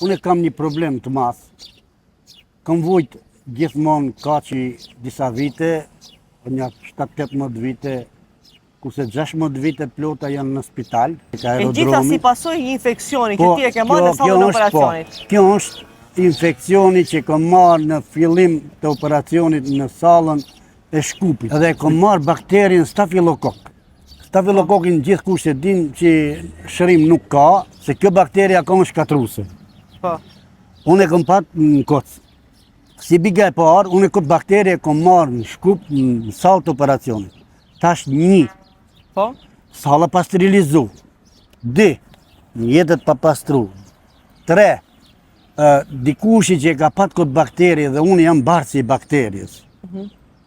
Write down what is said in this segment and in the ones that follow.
Unë kam një problem të madh. Kam vujt gjithmonë kaqi disa vite, një 7-18 vite, kurse 16 vite plota janë në spital. E gjitha si pasoj një infekcioni që ti e ke marrë në sallën e operacionit. Kjo është infekcioni që kam marrë në fillim të operacionit në sallën e Shkupit. Edhe kam marrë bakterin Stafilokok. Stafilokokin gjithë kush e din që shërim nuk ka, se kjo bakteria ka më shkatruse. Unë e kam patë në kocë. Si biga e parë, unë e këtë bakterie kam marrë në Shkup në sallë të operacionit. Tash një, salla pa sterilizu. 2, mjetet pa pastru. 3, dikushi që ka patë këtë bakterie dhe unë jam barësi i bakterjes.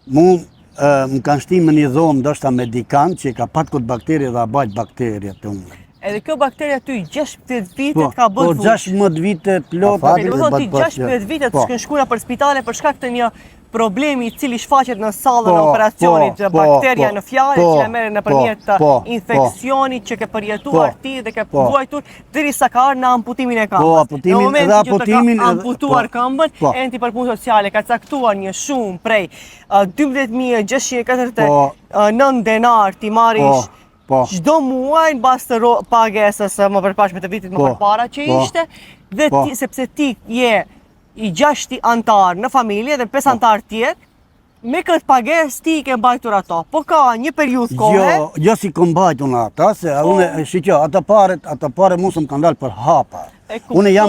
Më kanë shtimë një dhomë ndoshta medikant që ka patë këtë bakterie dhe a bajt bakterje të unë. Edhe kjo bakteria ty 16 vite ka bërë fush. Po 16 vite plota. Do thotë ti 16 vite të shkënshkura për spitale për shkak të një problemi i cili shfaqet në sallën e operacionit, bakteria në fjalë që e merr nëpërmjet infeksionit që ke përjetuar ti dhe ke vuajtur derisa ka ardhur në amputimin e këmbës. Në momentin që të ka amputuar këmbën, enti për punë sociale ka caktuar një shumë prej 12.649 denar ti marrish çdo muaj në bazë të pagesës më përpashme të vitit më përpara që ishte, dhe sepse ti je i 6 antar në familje dhe 5 antar tjerë, me këtë pagesë ti ke mbajtur ato. Po ka një periudhë kohe. Jo si kam mbajtur në ata, se unë shikjo, ata pare mos më kanë dalë për hapa. Unë jam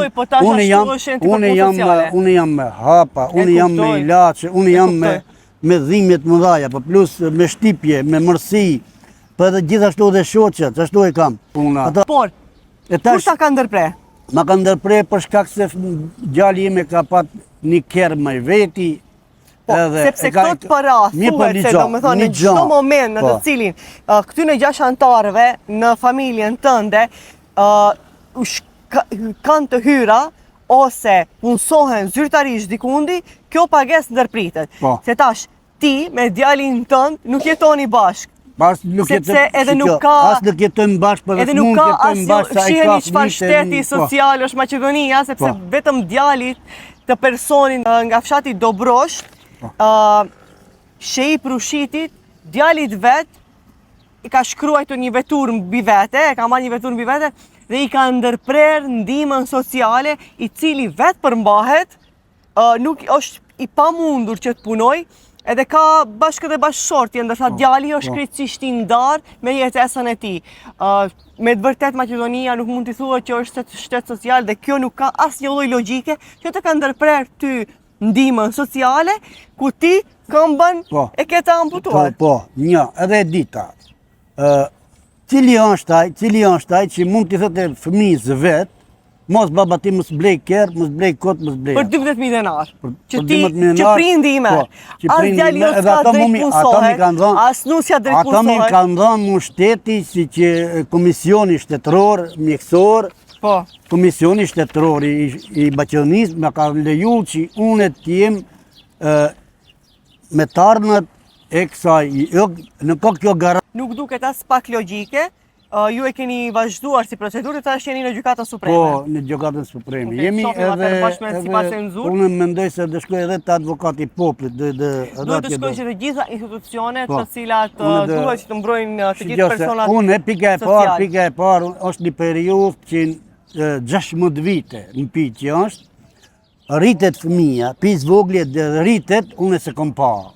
me hapa, unë jam me ilaçe, unë jam me dhimbjet më dhaja, po plus me shtipje, me mërsi. Për edhe gjithashtu dhe shoqet, ashtu e kam. Por, kur ta ka ndërpre? Ma ka ndërpre për shkak se djali ime ka pat një kerë me veti. Sepse këto të paras, thuhet se do më thonë në çdo moment në të cilin këtyne 6 antarëve në familjen tënde kanë të hyra ose punsohen zyrtarisht dikundi, kjo pagesë ndërpritet. Se tash ti me djalin tënd nuk jetoni bashkë. Sepse edhe nuk ka jetojmë bashkë, edhe nuk ka asnjë shiheni çfarë shteti social është Maqedonia, sepse vetëm djalit të personin nga fshati Dobrosht, Shei Prushitit, djalit vet i ka shkruar një veturë mbi vete, ka marrë një veturë mbi vete dhe i ka ndërprer ndihmën sociale, i cili vet përmbahet, nuk është i pamundur që të punoj. Edhe ka bashkë dhe bashkëshortje, ndërsa djali është krejtësisht i ndarë me jetesën e tij. Me të vërtet Maqedonia nuk mund t'i thuhet që është shtet social dhe kjo nuk ka asnjë lloj logjike që të ka ndërprer ty ndihmën sociale ku ti këmbën e ke të amputuar. Edhe e dita. Cili është ai që mund t'i thotë fëmijës vet, mos baba ti mos blej kerë, mos blej kot, mos blej. Për 12.000 denar. Që prindi i merr. As djali jot ka drejt punsohet, as nusja drejt punsohet. Ata mi kanë dhënë mu shteti si që komisioni shtetëror, mjekësor, komisioni shtetëror i Maqedonisë më ka leju që unë të jem me tarnët e kësaj, në kjo garantë. Nuk duket as pak logjike. Ju e keni vazhduar si procedurë, tash jeni në gjykatën supreme. Po, në gjykatën supreme. Jemi unë mendoj se do shkoj edhe te advokati i popullit, duhet të shkojnë që të gjitha institucionet të cilat duhet që të mbrojnë të gjithë personat. Unë pika e parë është një periudhë që 16 vite në pi që është, rritet fëmija, pis voglet dhe rritet, unë se kom pa.